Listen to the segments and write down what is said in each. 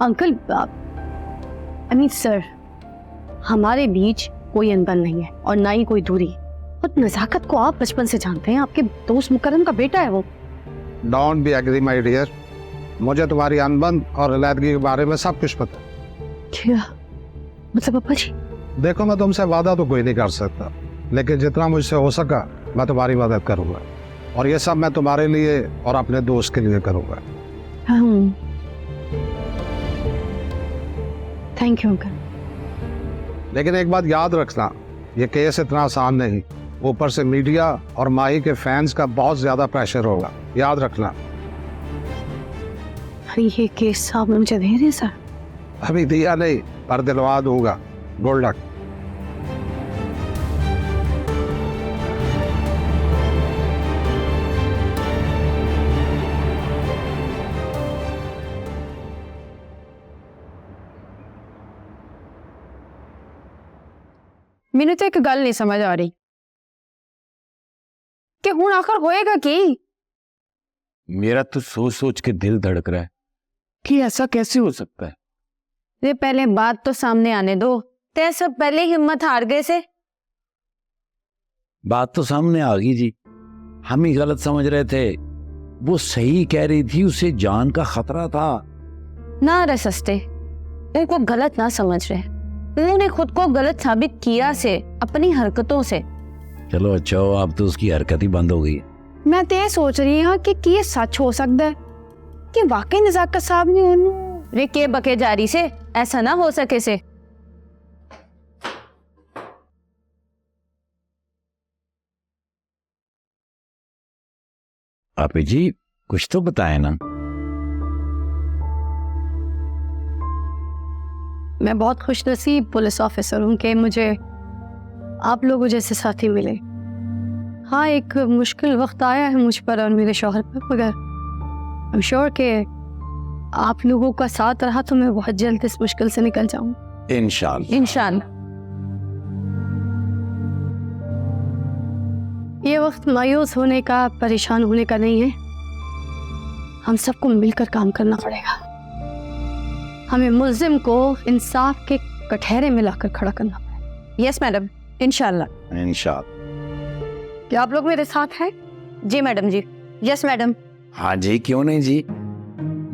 Uncle, I mean sir, हमारे बीच कोई अनबन नहीं है और ना ही कोई दूरी। और नजाकत को आप बचपन से जानते हैं, आपके दोस्त मुकर्रम का बेटा है वो। Don't be agree my dear, मुझे तुम्हारी अनबन और अलहदगी के बारे में सब कुछ पता है। क्या मतलब अब्बा जी? देखो, मैं तुमसे वादा तो कोई नहीं कर सकता, लेकिन जितना मुझसे हो सका मैं तुम्हारी मदद करूंगा, और ये सब मैं तुम्हारे लिए और अपने दोस्त के लिए करूंगा। Thank you uncle. लेकिन एक बात याद रखना, ये केस इतना आसान नहीं, ऊपर से मीडिया और माही के फैंस का बहुत ज्यादा प्रेशर होगा, याद रखना। ये केस आप मुझे दे रहे हैं सर? अभी दिया नहीं, पर दिलवा दूंगा। Good luck. ਮੈਨੂੰ तो एक गल नहीं समझ आ रही कि हुण आखिर होएगा की? मेरा तो सोच सोच के दिल धड़क रहा है कि ऐसा कैसे हो सकता है। ये पहले बात तो सामने आने दो, ते सब पहले हिम्मत हार गए से। बात तो सामने आ गई जी, हम ही गलत समझ रहे थे, वो सही कह रही थी, उसे जान का खतरा था। ना रे सस्ते, उनको गलत ना समझ रहे, उन्होंने खुद को गलत साबित किया से अपनी हरकतों से। चलो अच्छा हो, अब तो उसकी हरकत ही बंद हो गई। मैं तो ये सोच रही हूँ कि ये सच हो सकता है कि वाकई नजाकत साहब ने उन्होंने के बके जारी से ऐसा ना हो सके से। आपे जी कुछ तो बताए ना। मैं बहुत खुशनसीब पुलिस ऑफिसर हूँ कि मुझे आप लोगों जैसे साथी मिले। हाँ, एक मुश्किल वक्त आया है मुझ पर और मेरे शौहर पर, मगर आई एम श्योर कि आप लोगों का साथ रहा तो मैं बहुत जल्द इस मुश्किल से निकल जाऊँ इंशाल्लाह। इंशाल्लाह। ये वक्त मायूस होने का, परेशान होने का नहीं है। हम सबको मिलकर काम करना पड़ेगा। हमें मुल्जिम को इंसाफ के कटहरे में लाकर खड़ा करना पड़ेगा। यस मैडम, इंशाल्लाह। इंशाल्लाह। क्या आप लोग मेरे साथ हैं? जी मैडम जी। Yes madam. हाँ जी, क्यों नहीं जी,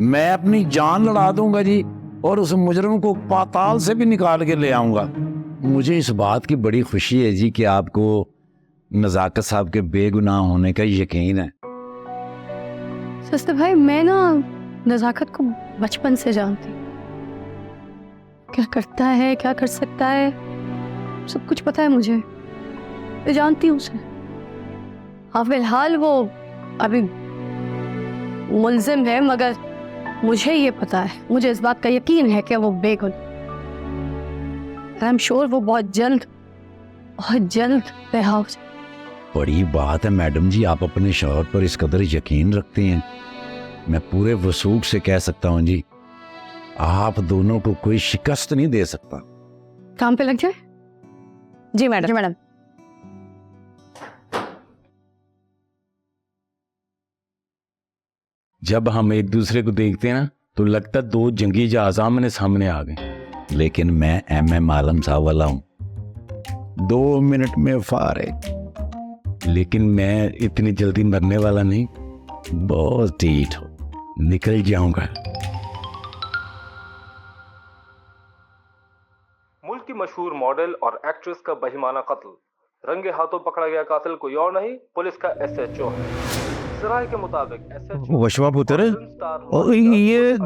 मैं अपनी जान लड़ा दूंगा जी, और उस मुजरिम को पाताल से भी निकाल के ले आऊंगा। मुझे इस बात की बड़ी खुशी है जी कि आपको नजाकत साहब के बेगुनाह होने का यकीन है। सस्ते भाई, मैं ना नजाकत को बचपन से जानती हूँ, क्या करता है, क्या कर सकता है, सब कुछ पता है मुझे। मैं जानती हूँ उसे। हाँ, फिलहाल वो अभी मुल्जिम है, मगर मुझे ये पता है, मुझे इस बात का यकीन है कि वो बेगुनाह। आई एम श्योर वो बहुत जल्द रिहा हो जाए। बड़ी बात है मैडम जी, आप अपने शौहर पर इस कदर यकीन रखते हैं। मैं पूरे वसूख से कह सकता हूँ जी, आप दोनों को कोई शिकस्त नहीं दे सकता। काम पे लग जाए। जी मैडम। जी मैडम। जब हम एक दूसरे को देखते हैं ना, तो लगता दो जंगी जहाज आमने सामने आ गए। लेकिन मैं MM आलम साहब वाला हूं, 2 मिनट में फार है। लेकिन मैं इतनी जल्दी मरने वाला नहीं, बहुत ढीठ हो, निकल जाऊंगा। मुल्क की मशहूर मॉडल और एक्ट्रेस का बहिमाना कत्ल, रंगे हाथों पकड़ा गया कातिल कोई और नहीं, पुलिस का SHO है। सराय के मुताबिक वशवा पुत्र, ये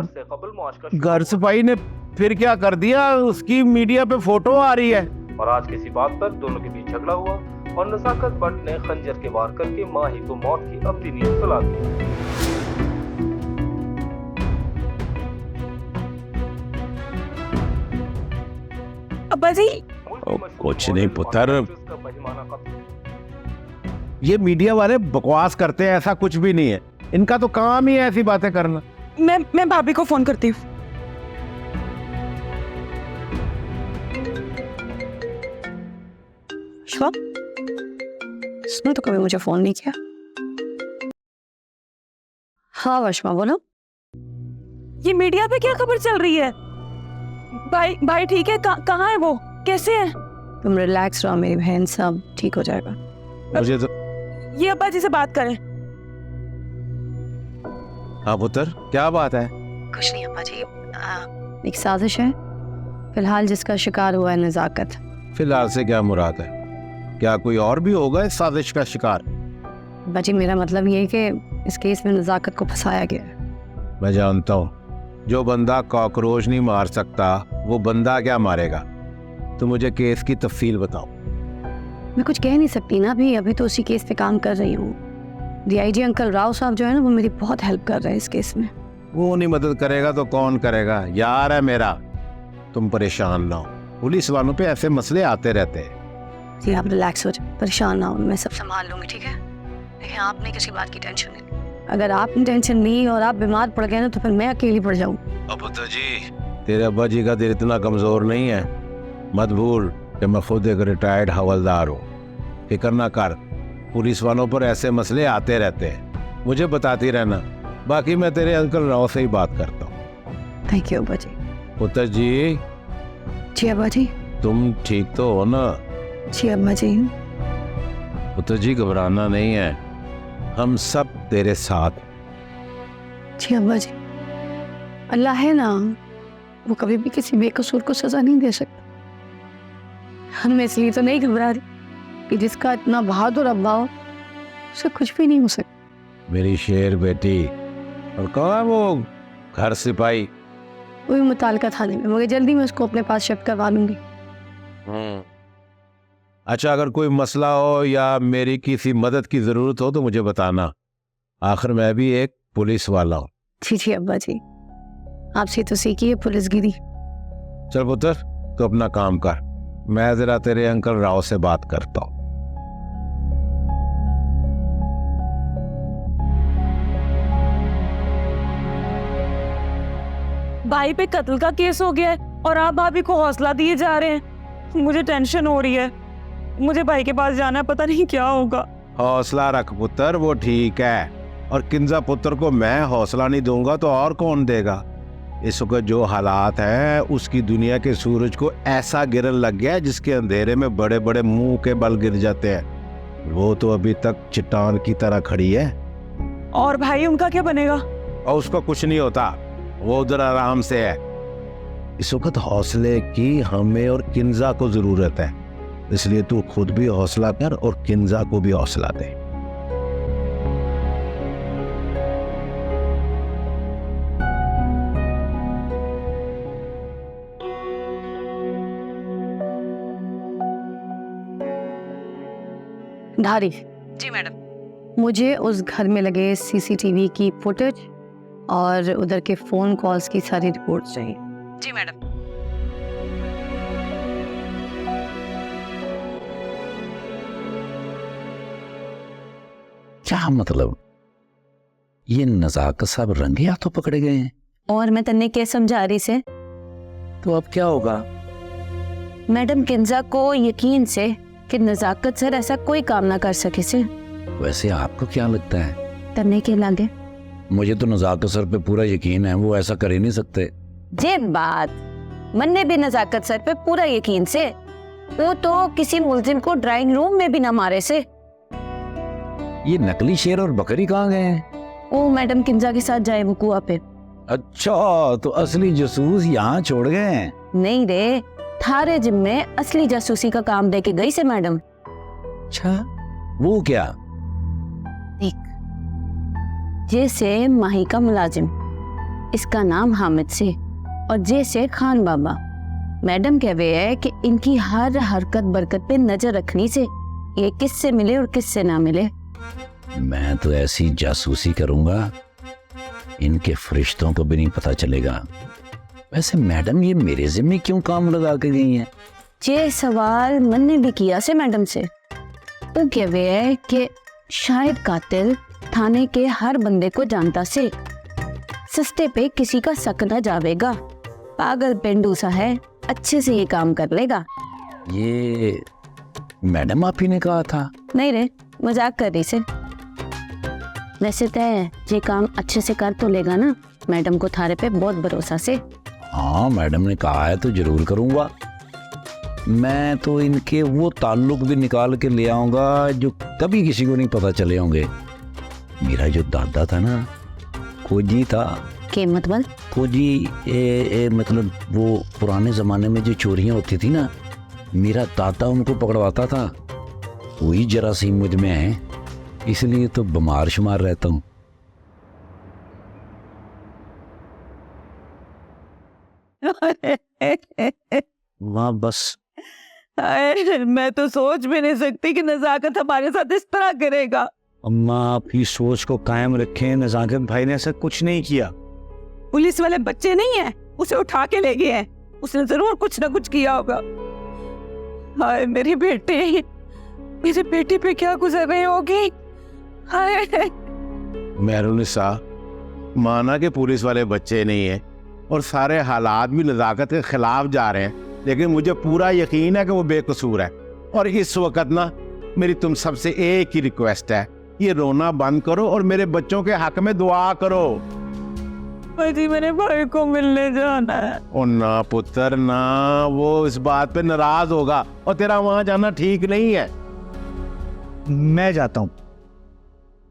घर सफाई ने फिर क्या कर दिया? उसकी मीडिया पे फोटो आ रही है। और आज किसी बात पर दोनों के बीच झगड़ा हुआ और नजाकत भट्ट ने खंजर के वार करके माही को मौत की अबदी नींद सुला दी। अब्बा जी, कुछ नहीं पुत्र, ये मीडिया वाले बकवास करते हैं, ऐसा कुछ भी नहीं है। इनका तो काम ही है ऐसी बातें करना। मैं भाभी को फोन करती हूँ। इसने तो कभी मुझे फोन नहीं किया। हाँ वशमा, बोलो। ये मीडिया पे क्या खबर चल रही है? भाई ठीक है? कहाँ है वो? कैसे है? तुम रिलैक्स रहो मेरी बहन, सब ठीक हो जाएगा। मुझे तो ये अब्बा जी से बात करें। हाँ पुत्र, क्या बात है? कुछ नहीं अब्बा जी, एक साजिश है फिलहाल जिसका शिकार हुआ है नज़ाकत। फिलहाल से क्या मुराद है? क्या कोई और भी होगा इस साजिश का शिकार? अब्बा जी मेरा मतलब ये है कि इस केस में नज़ाकत को फंसाया गया है। मैं जानता हूँ, जो बंदा कॉकरोच नहीं मार सकता वो बंदा क्या मारेगा? तो मुझे केस की तफसील बताओ। मैं कुछ कह नहीं सकती ना अभी तो उसी केस पे काम कर रही हूँ। DIG अंकल राव साहब जो है ना, वो मेरी बहुत हेल्प कर रहे हैं इस केस में। वो नहीं मदद करेगा तो कौन करेगा? यार है मेरा, तुम परेशान ना हो, पुलिस वालों पे ऐसे मसले आते रहते हैं। जी आप रिलैक्स हो जाए, परेशान ना हो, मैं सब संभाल लूँगी, ठीक है? लेकिन आपने किसी बात की टेंशन नहीं। अगर आपने टेंशन ली और आप बीमार पड़ गए ना तो फिर मैं अकेली पड़ जाऊँ। अब तो जी तेरे अब्बा जी का दिल इतना कमजोर नहीं है। मत भूल कि मैं खुद एक रिटायर्ड हवलदार हूँ। फिक्र ना कर, पुलिस वालों पर ऐसे मसले आते रहते हैं, मुझे बताती रहना। बाकी मैं तेरे अंकल राव से ही बात करता हूँ। थैंक यू अब्बा जी। पुत्र जी, जी अब्बा जी। तुम ठीक तो हो ना? जी अब्बा जी। पुत्र जी घबराना नहीं है, हम सब तेरे साथ। जी अब्बा जी, अल्लाह है ना, वो कभी भी किसी बेकसूर को सजा नहीं दे सकता। मैं इसलिए तो नहीं घबरा रही कि जिसका इतना बहादुर अब्बा हो उसे कुछ भी नहीं हो सकता। मेरी शेर बेटी। और कौन है वो घर सिपाही? वो भी मुतालिका थाने में, मगर जल्दी मैं उसको अपने पास शिफ्ट करवा लूंगी। अच्छा, अगर कोई मसला हो या मेरी किसी मदद की जरूरत हो तो मुझे बताना। आखिर मैं भी एक पुलिस वाला हूँ। जी अब्बा जी, आपसे तो सीखी है पुलिसगिरी। चल पुत्र, तो अपना काम कर, मैं जरा तेरे अंकल राव से बात करता हूँ। भाई पे कत्ल का केस हो गया है और आप भाभी को हौसला दिए जा रहे हैं। मुझे टेंशन हो रही है। मुझे भाई के पास जाना है, पता नहीं क्या होगा। हौसला रख पुत्र, वो ठीक है। और किंजा पुत्र को मैं हौसला नहीं दूंगा तो और कौन देगा? इस वक्त जो हालात हैं, उसकी दुनिया के सूरज को ऐसा गिरन लग गया है जिसके अंधेरे में बड़े बड़े मुंह के बल गिर जाते हैं। वो तो अभी तक चट्टान की तरह खड़ी है। और भाई उनका क्या बनेगा? और उसको कुछ नहीं होता, वो उधर आराम से है। इस वक्त हौसले की हमें और किंजा को जरूरत है, इसलिए तू खुद भी हौसला कर और किंजा को भी हौसला दे। धारी, जी मैडम। मुझे उस घर में लगे CCTV की फुटेज और उधर के फोन कॉल्स की सारी रिपोर्ट चाहिए। जी मैडम। क्या मतलब? ये नजाकत साहब रंगे हाथों पकड़े गए हैं? और मैं तन्ने क्या समझा रही से, तो अब क्या होगा? मैडम किंजा को यकीन से कि नजाकत सर ऐसा कोई काम ना कर सके से। वैसे आपको क्या लगता है? तन्ने के लागे मुझे तो नजाकत सर पे पूरा यकीन है, वो ऐसा कर ही नहीं सकते। जे बात मन्ने भी नजाकत सर पे पूरा यकीन से, वो तो किसी मुलजिम को ड्राइंग रूम में भी ना मारे से। ये नकली शेर और बकरी कहाँ गए हैं? वो मैडम किंजा के साथ जाए वो कुआ पे। अच्छा, तो असली जासूस यहाँ छोड़ गए हैं? नहीं रे, थारे जिम में असली जासूसी का काम दे के गई से मैडम। अच्छा, वो क्या? देख, जैसे माही का मुलाजिम, इसका नाम हामिद से, और जैसे खान बाबा। मैडम कह रहे हैं कि इनकी हर हरकत बरकत पे नजर रखनी से ये किससे मिले और किससे ना मिले। मैं तो ऐसी जासूसी करूंगा इनके फरिश्तों को भी नहीं पता चलेगा। वैसे मैडम ये मेरे जिम्मे क्यों काम लगा के गई हैं? ये सवाल मन ने भी किया से मैडम से। वो कह रहे हैं कि शायद कातिल थाने के हर बंदे को जानता से, सस्ते पे किसी का शक न जावेगा। पागल पेंडू सा है, अच्छे से ये काम कर लेगा। ये मैडम आप ही ने कहा था? नहीं रे, मजाक कर रही से। वैसे तय ये काम अच्छे से कर तो लेगा ना? मैडम को थारे पे बहुत भरोसा से। हाँ मैडम ने कहा है तो जरूर करूँगा। मैं तो इनके वो ताल्लुक भी निकाल के ले आऊँगा जो कभी किसी को नहीं पता चले होंगे। मेरा जो दादा था ना, खोजी था। के मतलब? खोजी मतलब वो पुराने ज़माने में जो चोरियाँ होती थी ना, मेरा दादा उनको पकड़वाता था। वही जरासीम मुझ में है, इसलिए तो बीमार शुमार रहता हूँ। वाह बस। मैं तो सोच भी नहीं सकती कि नजाकत हमारे साथ इस तरह करेगा। अम्मा आपकी सोच को कायम रखें, नजाकत भाई ने ऐसा कुछ नहीं किया। पुलिस वाले बच्चे नहीं है, उसे उठा के ले गए हैं। उसने जरूर कुछ ना कुछ किया होगा। हाय मेरी बेटी पे क्या गुजर रही होगी। हाय। मेहरुनिसा, माना कि पुलिस वाले बच्चे नहीं है और सारे हालात भी नजाकत के खिलाफ जा रहे हैं, लेकिन मुझे पूरा यकीन है कि वो बेकसूर है। और इस वक्त ना मेरी तुम सबसे एक ही रिक्वेस्ट है, ये रोना बंद करो और मेरे बच्चों के हक में दुआ करो। जी मेरे भाई को मिलने जाना है। ओ ना पुत्र ना, वो इस बात पे नाराज होगा और तेरा वहां जाना ठीक नहीं है। मैं जाता हूँ।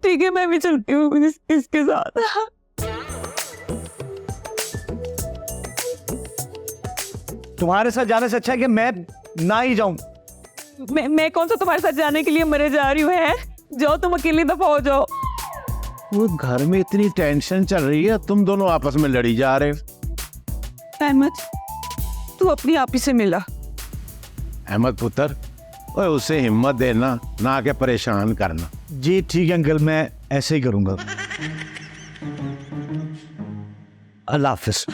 ठीक है, मैं भी चलती हूँ इसके साथ। तुम्हारे साथ जाने से अच्छा है कि मैं ना ही जाऊं। मैं कौन सा तुम्हारे साथ जाने के लिए मरे जा रही हूँ? है जाओ, तुम अकेली दफा हो जाओ। वो घर में इतनी टेंशन चल रही है, तुम दोनों आपस में लड़ी जा रहे हो। अहमद, तू अपनी आप ही से मिला। अहमद पुत्र, ओए उसे हिम्मत देना, ना के परेशान करना। जी ठीक है अंकल, मैं ऐसे ही करूंगा। अल्लाह हाफिज।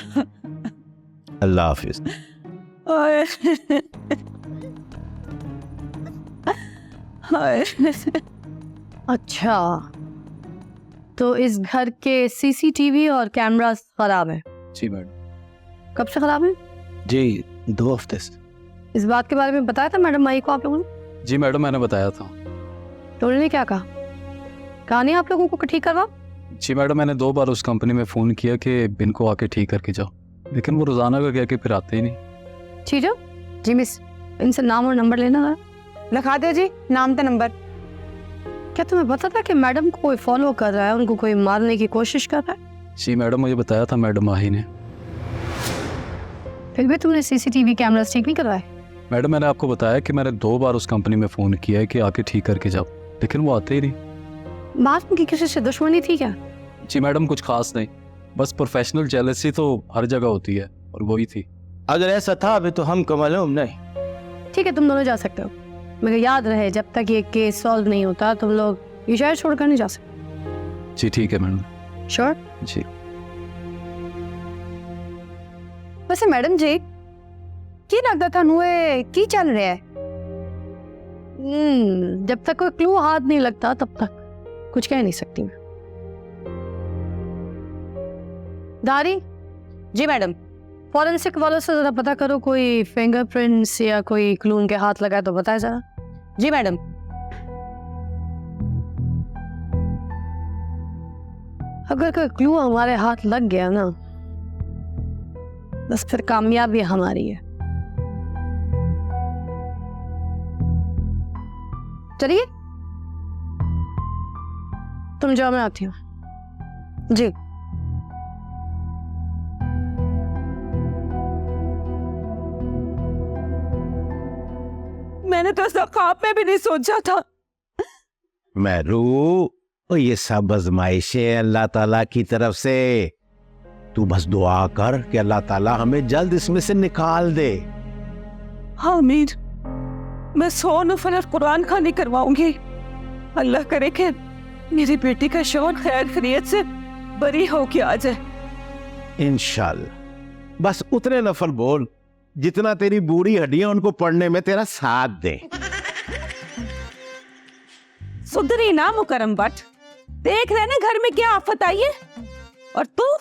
अल्लाह हाफिज। हाय। हाय। अच्छा, तो इस घर के सीसीटीवी और कैमरास खराब है? जी मैडम। कब से खराब है? जी 2 हफ्ते से। इस बात के बारे में बताया था मैडम माई को आप लोगों ने? जी मैडम, मैंने बताया था। तो उन्होंने क्या कहा? कहा नहीं आप लोगों को ठीक करवा? जी मैडम, मैंने 2 बार उस कंपनी में फ़ोन किया कि बिन को आके ठीक करके जाओ, लेकिन वो रोज़ाना का कह के फिर आते ही नहीं। ठीक है जी मिस, इनसे नाम और नंबर लेना है। लिखा दे जी, नाम तो नंबर। क्या तुम्हें पता था कि मैडम को कोई फॉलो कर रहा है, उनको कोई मारने की कोशिश कर रहा है? जी मैडम, मुझे बताया था मैडम माही ने। फिर भी तुमने सीसीटीवी कैमरास ठीक नहीं करवाए? मैडम, मैंने आपको बताया कि मैंने 2 बार उस कंपनी में फ़ोन किया है कि आके ठीक करके जाओ, लेकिन वो आते ही नहीं। बात उनकी किसी से दुश्मनी थी क्या? जी मैडम, कुछ खास नहीं, बस प्रोफेशनल जेलसी तो हर जगह होती है और वही थी। अगर ऐसा था अभी तो हम कमालूम नहीं। ठीक है, तुम दोनों जा सकते हो, मगर याद रहे जब तक ये केस सॉल्व नहीं होता तुम लोग ये शहर छोड़कर नहीं जा सकते। जी ठीक है मैडम। श्योर? जी। वैसे मैडम जी की लगता था नुए की चल रहा है? जब तक कोई क्लू हाथ नहीं लगता तब तक कुछ कह नहीं सकती मैं। दारी जी मैडम। फॉरेंसिक वालों से जरा पता करो, कोई फिंगरप्रिंट्स या कोई क्लू उनके हाथ लगा तो बताया जरा। जी मैडम। अगर कोई क्लू हमारे हाथ लग गया ना, बस फिर कामयाबी हमारी है। चलिए तुम जाओ, मैं आती हूँ। जी। मैंने तो ऐसा ख्वाब में भी नहीं सोचा था। महरू, ओ ये सब आजमाइशें अल्लाह ताला की तरफ से। तू बस दुआ कर कि अल्लाह ताला हमें जल्द इसमें से निकाल दे। हाँ अमीर, मैं 100 नफल कुरान खानी करवाऊंगी। अल्लाह करे कि मेरी बेटी का शौहर खैर खैरियत से बरी हो के आ जाए। इंशाल्लाह। बस उतने नफल बोल जितना तेरी बूढ़ी हड्डियां उनको पढ़ने में तेरा साथ दे। सुधरी ना मुकरम बट, देख रहे ना घर में क्या आफत आई है, और तू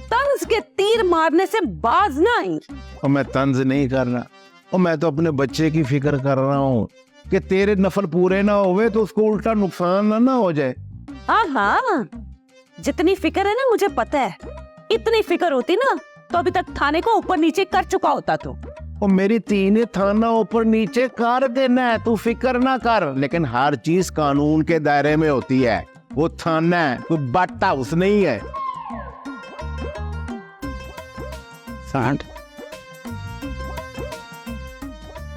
तंज के तीर मारने से बाज ना आई। और मैं तंज नहीं कर रहा, और मैं तो अपने बच्चे की फिक्र कर रहा हूँ कि तेरे नफल पूरे ना होवे तो उसको उल्टा नुकसान ना हो जाए। हाँ, जितनी फिक्र है ना मुझे पता है, इतनी फिक्र होती ना तो अभी तक थाने को ऊपर नीचे कर चुका होता तू। और मेरी तीन थाना ऊपर नीचे कर देना है, तू फिक्र ना कर। लेकिन हर चीज कानून के दायरे में होती है। वो थाना है, कोई बट हाउस नहीं है। सांड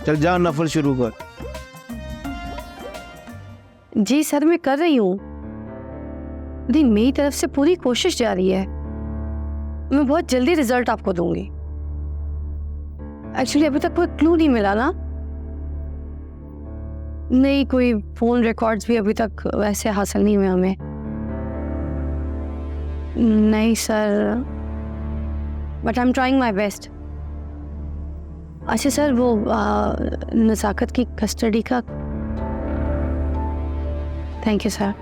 चल जा, नफल शुरू कर। जी सर, मैं कर रही हूँ। नहीं, मेरी तरफ से पूरी कोशिश जारी है। मैं बहुत जल्दी रिजल्ट आपको दूंगी। एक्चुअली अभी तक कोई क्लू नहीं मिला ना। नहीं, कोई फोन रिकॉर्ड्स भी अभी तक वैसे हासिल नहीं हुए हमें। नहीं sir, but I am trying my best. अच्छा सर, वो नज़ाकत की कस्टडी का, थैंक यू सर।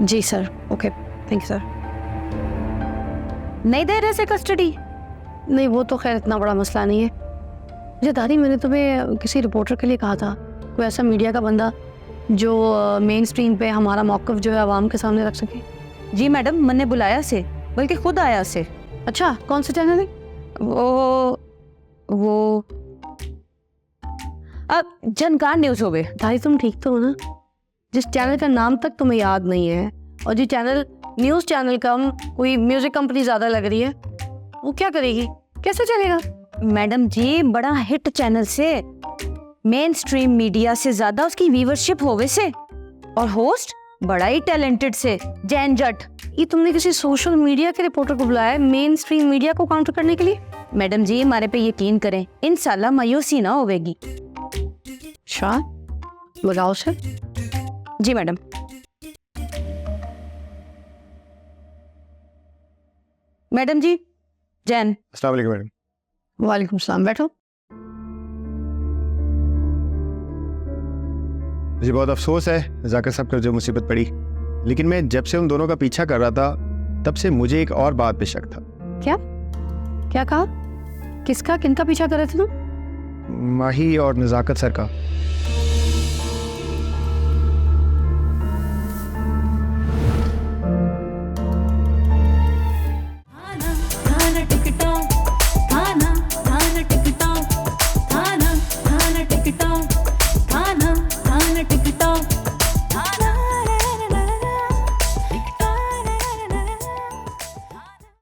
जी sir, okay, thank you sir. नहीं दे रहे से कस्टडी? नहीं, वो तो खैर इतना बड़ा मसला नहीं है। मुझे दादी, मैंने तुम्हें किसी रिपोर्टर के लिए कहा था, कोई ऐसा मीडिया का बंदा जो मेन स्ट्रीम पे हमारा मौक़िफ़ जो है आवाम के सामने रख सके। जी मैडम, मैंने बुलाया से, बल्कि खुद आया से। अच्छा, कौन सा चैनल है? वो अब जनकार न्यूज हो गए। दादी, तुम ठीक तो हो ना? जिस चैनल का नाम तक तुम्हें याद नहीं है और जो चैनल न्यूज़ चैनल कम कोई म्यूज़िक कंपनी ज़्यादा लग रही है, वो क्या करेगी? कैसे चलेगा? मैडम जी, बड़ा हिट चैनल से, मेन स्ट्रीम मीडिया से ज्यादा उसकी व्यूवरशिप होवे से, और होस्ट बड़ा ही टैलेंटेड से, जैन जट। ये तुमने किसी सोशल मीडिया के रिपोर्टर को बुलाया है मेन स्ट्रीम मीडिया को काउंटर करने के लिए? मैडम जी, हमारे पे यकीन करें, इंशाल्लाह मायूसी ना होवेगी। शाह, बुलाओ सर। जी मैडम। मैडम जी, जैन। अस्सलाम वालेकुम मैडम। वालेकुम सलाम, बैठो। मुझे बहुत अफसोस है नज़ाकत साहब पर जो मुसीबत पड़ी, लेकिन मैं जब से उन दोनों का पीछा कर रहा था तब से मुझे एक और बात पे शक था। क्या कहा? किसका, किनका पीछा कर रहे थे तुम? माही और नज़ाकत सर का।